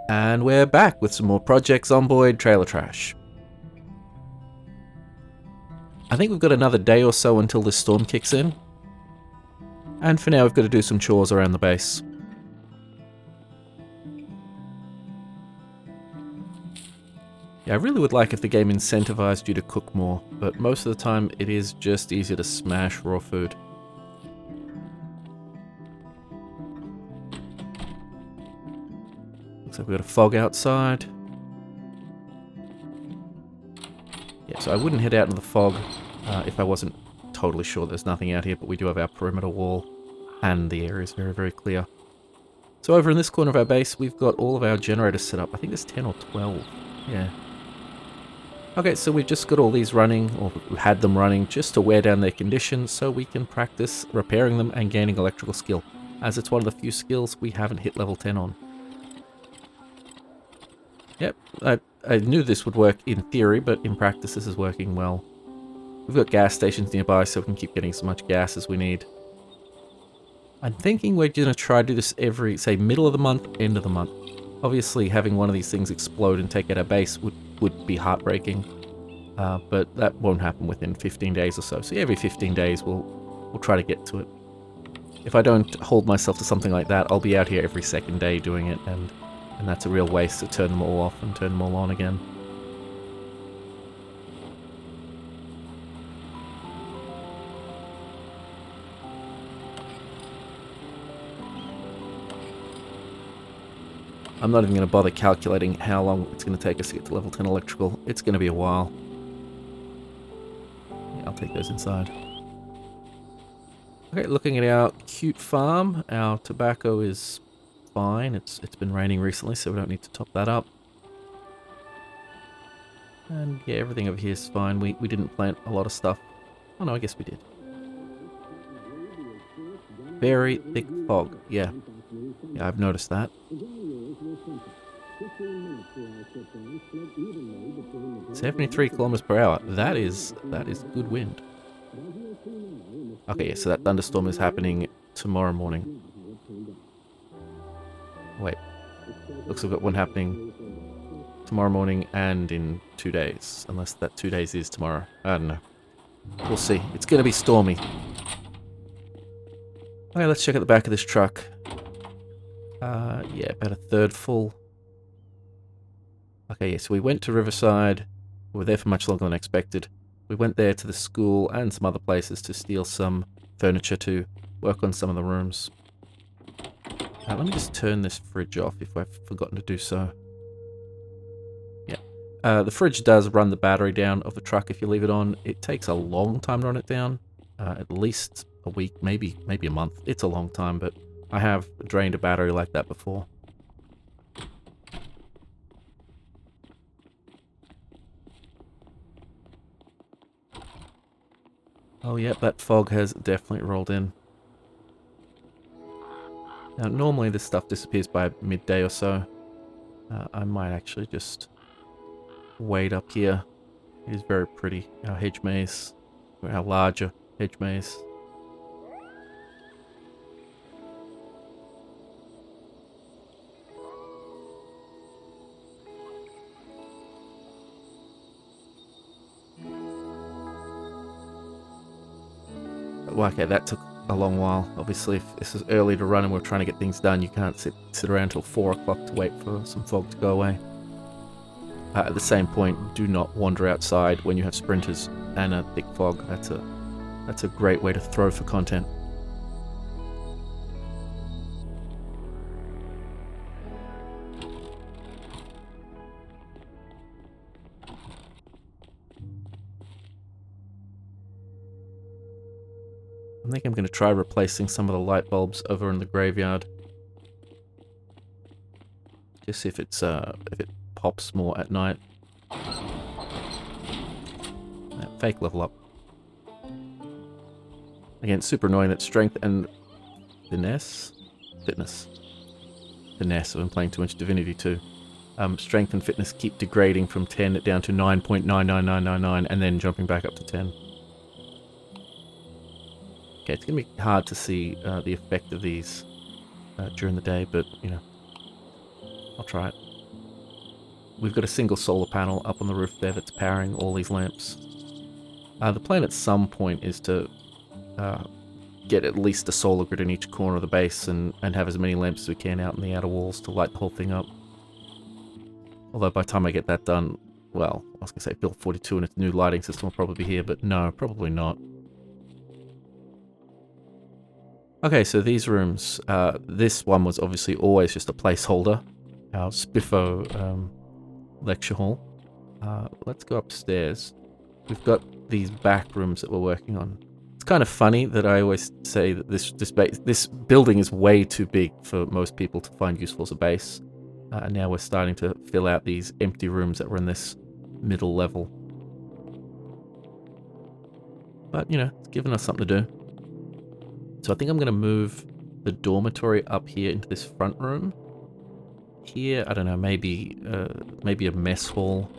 And we're back with some more Project Zomboid trailer trash. I think we've got another day or so until this storm kicks in. And for now we've got to do some chores around the base. Yeah, I really would like if the game incentivized you to cook more, but most of the time it is just easier to smash raw food. Looks like we've got a fog outside. Yeah, so I wouldn't head out into the fog if I wasn't totally sure there's nothing out here, but we do have our perimeter wall and the area is very, very clear. So over in this corner of our base, we've got all of our generators set up. I think there's 10 or 12. Yeah. Okay, so we've just got all these running, or we had them running, just to wear down their conditions so we can practice repairing them and gaining electrical skill, as it's one of the few skills we haven't hit level 10 on. Yep, I knew this would work in theory, but in practice this is working well. We've got gas stations nearby so we can keep getting as much gas as we need. I'm thinking we're going to try to do this every, say, middle of the month, end of the month. Obviously, having one of these things explode and take out our base would be heartbreaking, but that won't happen within 15 days or so. So every 15 days we'll try to get to it. If I don't hold myself to something like that, I'll be out here every second day doing it, and that's a real waste to turn them all off and turn them all on again. I'm not even going to bother calculating how long it's going to take us to get to level 10 electrical. It's going to be a while. Yeah, I'll take those inside. Okay, looking at our cute farm, our tobacco is fine. It's been raining recently, so we don't need to top that up. And yeah, everything over here is fine. We didn't plant a lot of stuff. Oh no, I guess we did. Very thick fog. Yeah, I've noticed that. 73 kilometers per hour. That is good wind. Okay, yeah, so that thunderstorm is happening tomorrow morning. Wait, looks like we've got one happening tomorrow morning and in 2 days, unless that 2 days is tomorrow. I don't know. We'll see. It's going to be stormy. Okay, let's check out the back of this truck. Yeah, about a third full. Okay, yeah, so we went to Riverside. We were there for much longer than expected. We went there to the school and some other places to steal some furniture to work on some of the rooms. Let me just turn this fridge off if I've forgotten to do so. Yeah. The fridge does run the battery down of the truck if you leave it on. It takes a long time to run it down. At least a week, maybe a month. It's a long time, but I have drained a battery like that before. Oh, yep, that fog has definitely rolled in. Now, normally this stuff disappears by midday or so. I might actually just wait up here. It is very pretty. Our hedge maze, or our larger hedge maze. Well, okay, that took a long while. Obviously, if this is early to run and we're trying to get things done, you can't sit around until 4 o'clock to wait for some fog to go away. At the same point, do not wander outside when you have sprinters and a thick fog. That's a great way to throw for content. I think I'm going to try replacing some of the light bulbs over in the graveyard. Just see if it pops more at night. Fake level up. Again, super annoying that strength and fitness. Finesse. I'm playing too much Divinity 2. Strength and fitness keep degrading from 10 down to 9.99999 and then jumping back up to 10. Okay, it's going to be hard to see the effect of these during the day, but, you know, I'll try it. we've got a single solar panel up on the roof there that's powering all these lamps. The plan at some point is to get at least a solar grid in each corner of the base and have as many lamps as we can out in the outer walls to light the whole thing up. Although by the time I get that done, well, I was going to say Build 42 and its new lighting system will probably be here, but no, probably not. Okay, so these rooms, this one was obviously always just a placeholder, our Spiffo lecture hall. Let's go upstairs. We've got these back rooms that we're working on. It's kind of funny that I always say that this building is way too big for most people to find useful as a base. And now we're starting to fill out these empty rooms that were in this middle level. But, you know, it's given us something to do. So I think I'm going to move the dormitory up here into this front room. Here, I don't know, maybe a mess hall.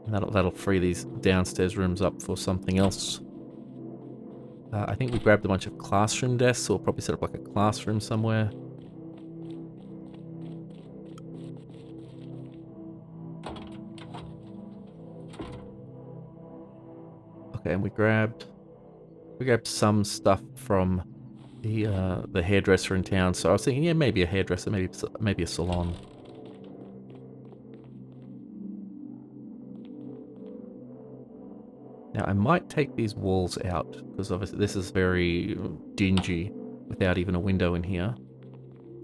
And that'll free these downstairs rooms up for something else. I think we grabbed a bunch of classroom desks, so we'll probably set up like a classroom somewhere. Okay, and we grabbed some stuff from the hairdresser in town. So I was thinking, yeah, maybe a hairdresser, maybe a salon. Now I might take these walls out because obviously this is very dingy without even a window in here.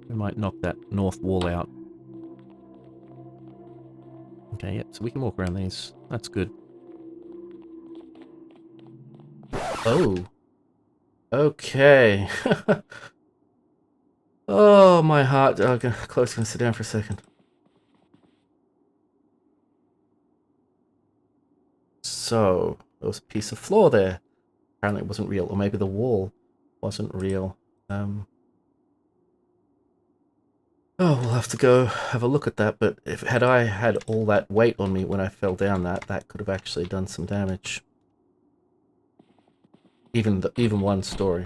We might knock that north wall out. Okay, yep, so we can walk around these. That's good. Oh. Okay. Oh, my heart. Oh, Chloe's gonna sit down for a second. So, there was a piece of floor there. Apparently it wasn't real, or maybe the wall wasn't real. Oh, we'll have to go have a look at that, but had I had all that weight on me when I fell down that could have actually done some damage. Even one story.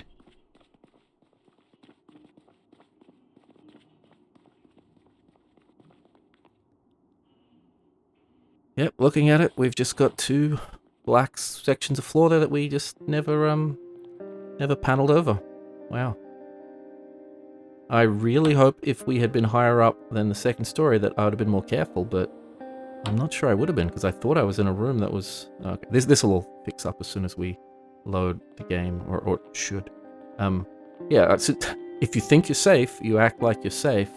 Yep, looking at it, we've just got two black sections of floor there that we just never paneled over. Wow. I really hope if we had been higher up than the second story that I would have been more careful, but I'm not sure I would have been because I thought I was in a room that was... Okay, this will all fix up as soon as we load the game, or it should. Yeah, so if you think you're safe, you act like you're safe,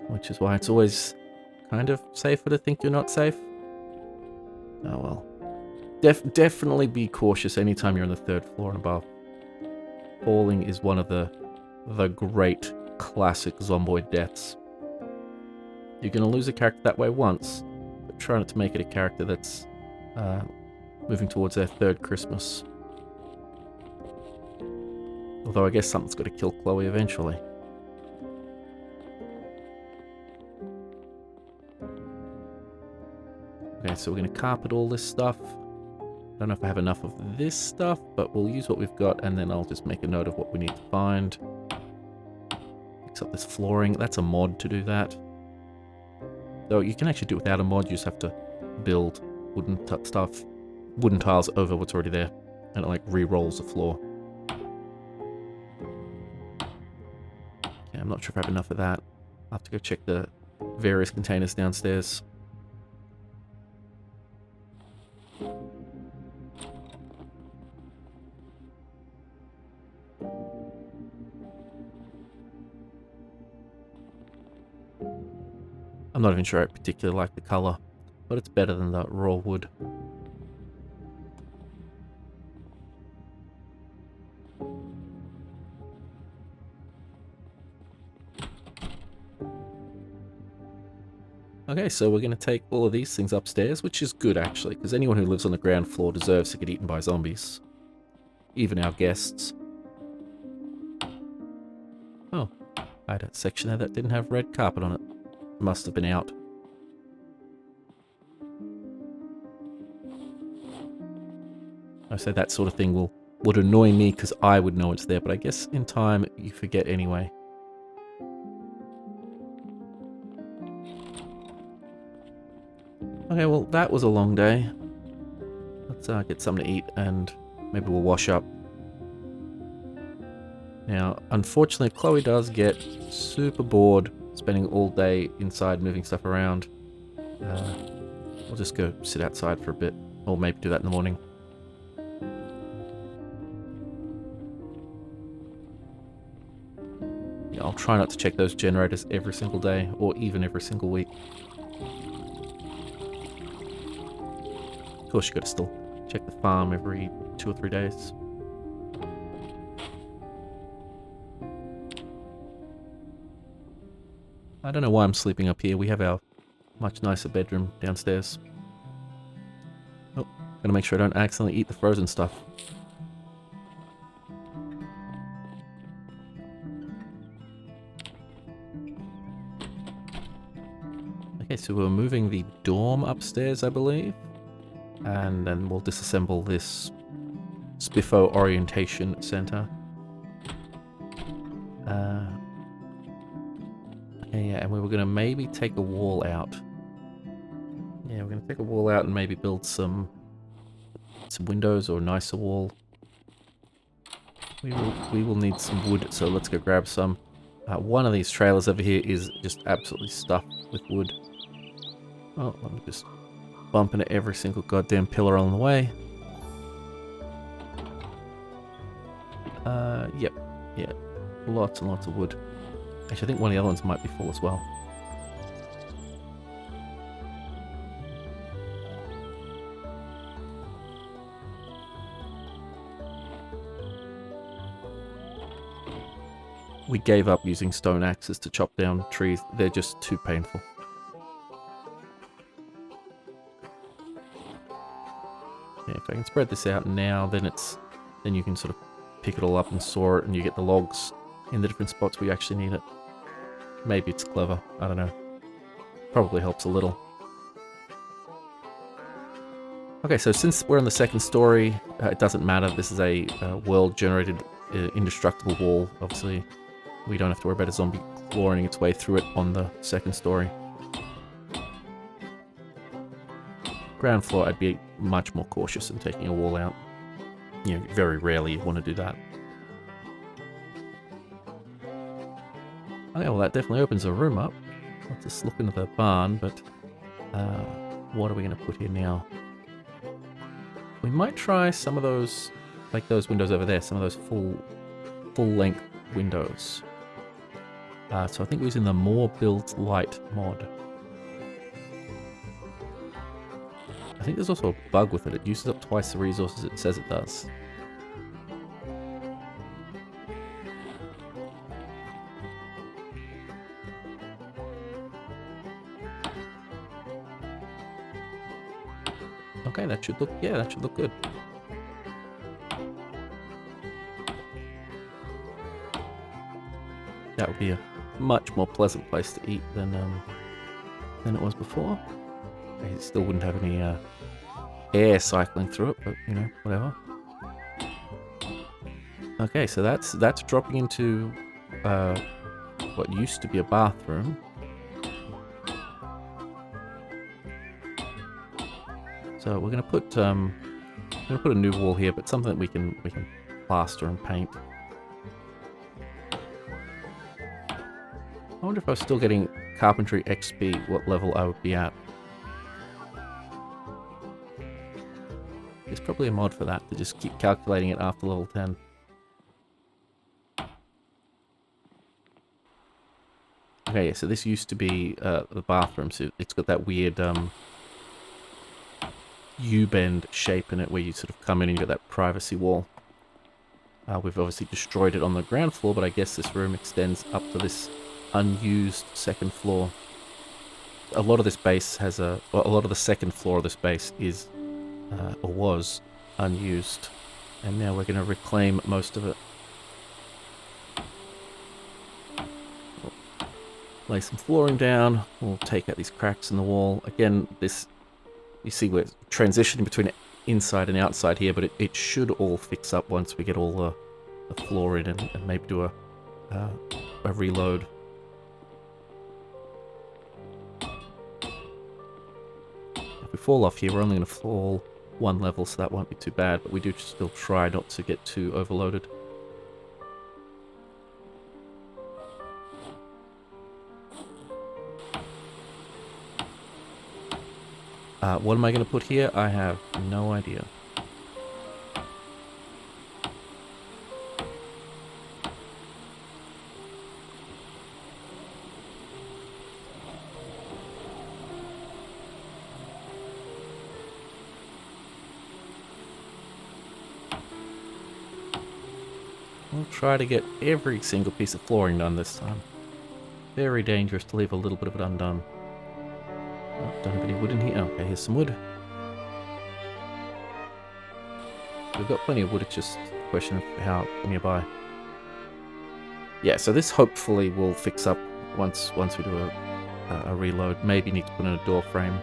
which is why it's always kind of safer to think you're not safe. Oh well. Definitely be cautious anytime you're on the third floor and above. Falling is one of the great classic Zomboid deaths. You're going to lose a character that way once, but try not to make it a character that's moving towards their third Christmas. Although I guess something's got to kill Chloe eventually. Okay, so we're going to carpet all this stuff. I don't know if I have enough of this stuff, but we'll use what we've got, and then I'll just make a note of what we need to find. Fix up this flooring. That's a mod to do that. Though you can actually do it without a mod, you just have to build wooden tiles over what's already there, and it like re-rolls the floor. Okay, I'm not sure if I have enough of that. I'll have to go check the various containers downstairs. I'm not even sure I particularly like the color, but it's better than the raw wood. Okay, so we're going to take all of these things upstairs, which is good actually, because anyone who lives on the ground floor deserves to get eaten by zombies. Even our guests. Oh, I had a section there that didn't have red carpet on it. Must have been out. I say that sort of thing would annoy me because I would know it's there, but I guess in time you forget anyway. Okay, well, that was a long day. Let's get something to eat and maybe we'll wash up. Now, unfortunately, Chloe does get super bored spending all day inside moving stuff around. We'll just go sit outside for a bit, or maybe do that in the morning. Yeah, I'll try not to check those generators every single day, or even every single week. Of course, you gotta still check the farm every 2 or 3 days. I don't know why I'm sleeping up here. We have our much nicer bedroom downstairs. Oh, gotta make sure I don't accidentally eat the frozen stuff. Okay, so we're moving the dorm upstairs, I believe. And then we'll disassemble this Spiffo Orientation Center. Okay, yeah, and we were going to maybe take a wall out. Yeah, we're going to take a wall out and maybe build some windows or a nicer wall. We will need some wood, so let's go grab some. One of these trailers over here is just absolutely stuffed with wood. Oh, let me just bump into every single goddamn pillar on the way. Yep. Yeah. Lots and lots of wood. Actually, I think one of the other ones might be full as well. We gave up using stone axes to chop down trees. They're just too painful. Yeah, if I can spread this out now, then you can sort of pick it all up and saw it, and you get the logs in the different spots where you actually need it. Maybe it's clever. I don't know. Probably helps a little. Okay, so since we're on the second story, it doesn't matter. This is a world-generated indestructible wall. Obviously, we don't have to worry about a zombie clawing its way through it on the second story. Ground floor, I'd be much more cautious in taking a wall out. You know, very rarely you want to do that. Okay, well that definitely opens a room up. Let's just look into the barn, but what are we going to put here now? We might try some of those, like those windows over there, some of those full-length windows. So I think we're using the More Build Light mod. I think there's also a bug with it. It uses up twice the resources it says it does. Okay, that should look, yeah, that should look good. That would be a much more pleasant place to eat than it was before. It still wouldn't have any air cycling through it, but you know, whatever. Okay, so that's dropping into what used to be a bathroom. So we're gonna put a new wall here, but something that we can plaster and paint. I wonder if I was still getting carpentry XP, what level I would be at. There's probably a mod for that to just keep calculating it after level 10. Okay, so this used to be the bathroom, so it's got that weird U-bend shape in it where you sort of come in and you got that privacy wall. We've obviously destroyed it on the ground floor, but I guess this room extends up to this unused second floor. A lot of this base has a lot of the second floor of this base is or was unused, and now we're going to reclaim most of it. We'll lay some flooring down. We'll take out these cracks in the wall. Again, this, you see we're transitioning between inside and outside here, but it should all fix up once we get all the floor in and maybe do a reload. If fall off here, we're only going to fall one level, so that won't be too bad, but we do still try not to get too overloaded. What am I going to put here? I have no idea. We'll try to get every single piece of flooring done this time. Very dangerous to leave a little bit of it undone. Oh, don't have any wood in here. Okay, here's some wood. We've got plenty of wood, it's just a question of how nearby. Yeah, so this hopefully will fix up once we do a reload. Maybe need to put in a door frame.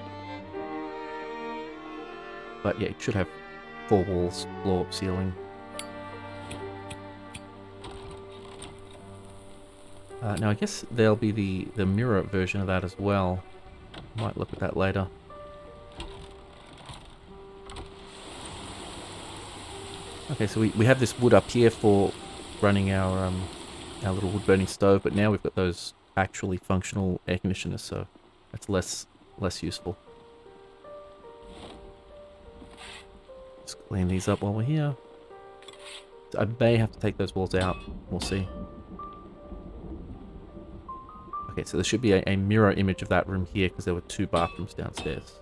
But yeah, it should have 4 walls, floor, ceiling. Now I guess there'll be the mirror version of that as well. Might look at that later. Okay, so we have this wood up here for running our little wood burning stove, but now we've got those actually functional air conditioners, so that's less useful. Just clean these up while we're here. I may have to take those walls out. We'll see. Okay, so there should be a mirror image of that room here because there were 2 bathrooms downstairs.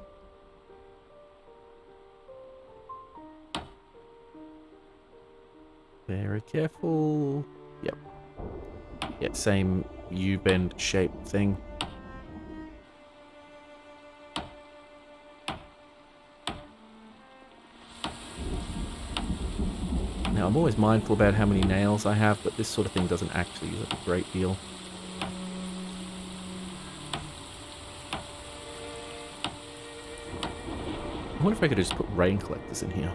Very careful. Yep. Yeah, same U-bend shape thing. Now, I'm always mindful about how many nails I have, but this sort of thing doesn't actually use up a great deal. I wonder if I could just put rain collectors in here.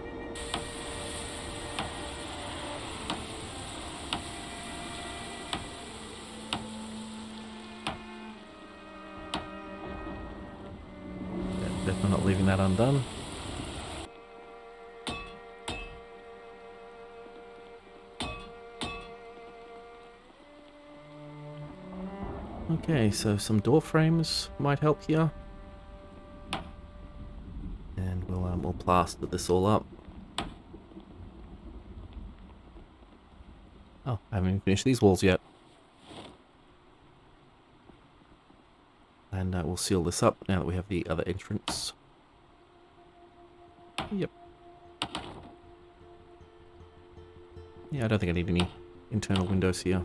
Yeah, definitely not leaving that undone. Okay, so some door frames might help here. And we'll plaster this all up. Oh, I haven't even finished these walls yet. And we'll seal this up now that we have the other entrance. Yep. Yeah, I don't think I need any internal windows here.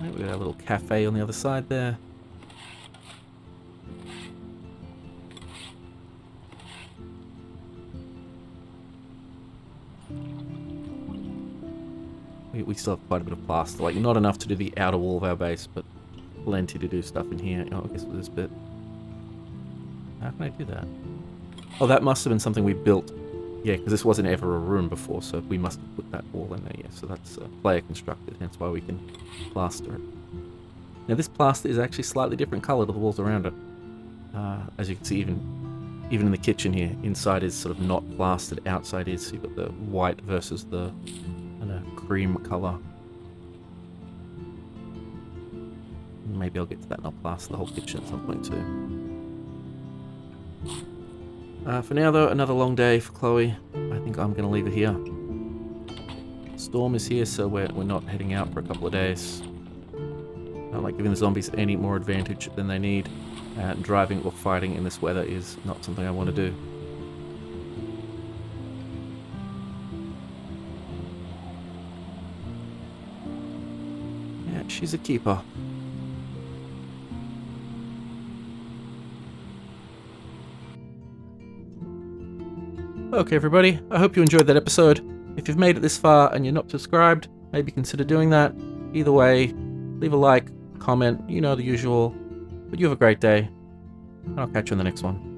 We've got a little cafe on the other side there. We still have quite a bit of plaster, like not enough to do the outer wall of our base, but plenty to do stuff in here. Oh, I guess with this bit. How can I do that? Oh, that must have been something we built. Yeah, because this wasn't ever a room before, so we must have put that wall in there. Yeah, so that's player constructed, hence why we can plaster it. Now this plaster is actually slightly different colour to the walls around it. As you can see, even in the kitchen here, inside is sort of not plastered, outside is. So you've got the white versus the cream colour. Maybe I'll get to that and I'll plaster the whole kitchen at some point too. For now though, another long day for Chloe. I think I'm going to leave it here. Storm is here, so we're not heading out for a couple of days. I don't like giving the zombies any more advantage than they need. Driving or fighting in this weather is not something I want to do. Yeah, she's a keeper. Okay, everybody, I hope you enjoyed that episode. If you've made it this far and you're not subscribed, maybe consider doing that. Either way, leave a like, comment, you know the usual. But you have a great day, and I'll catch you on the next one.